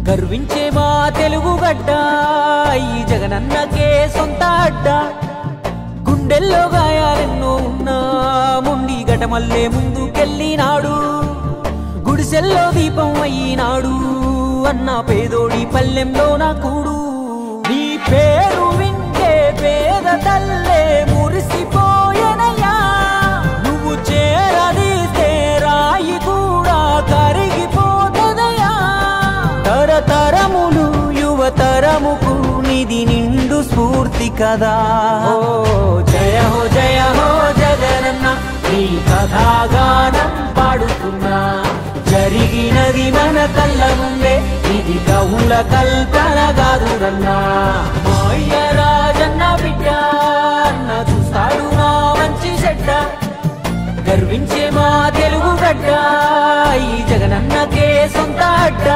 గర్వించే మా తెలుగు గడ్డ ఈ జగనన్నకే సొంత అడ్డ గుండెల్లో గాయాలెన్నో ఉన్నా ముండి గటమల్లే ముందుకెళ్ళినాడు గుడిసెల్లో దీపం అయినాడు అన్న పేదోడి పల్లెంలో నా కూడు నీ పేరు వింటే పేద తల్లే మురిసిపోయెనయ్యా నువ్వు చేరదీస్తే రాయి కూడా కరిగిపోతదయ్యా తరతరములు యువతరముకు నిధి నిండు స్ఫూర్తి కదా హో జగనన్న నీ కథాగానం పాడుతున్నా జరిగినది మన కళ్ళ ముందే ఇది కవుల కల్పన కాదురన్నా మాయ రాజన్న బిడ్డ అన్న చూస్తాడు నా మంచి చెడ్డ గర్వించే మా తెలుగు గడ్డ ఈ జగనన్నకే సొంత అడ్డ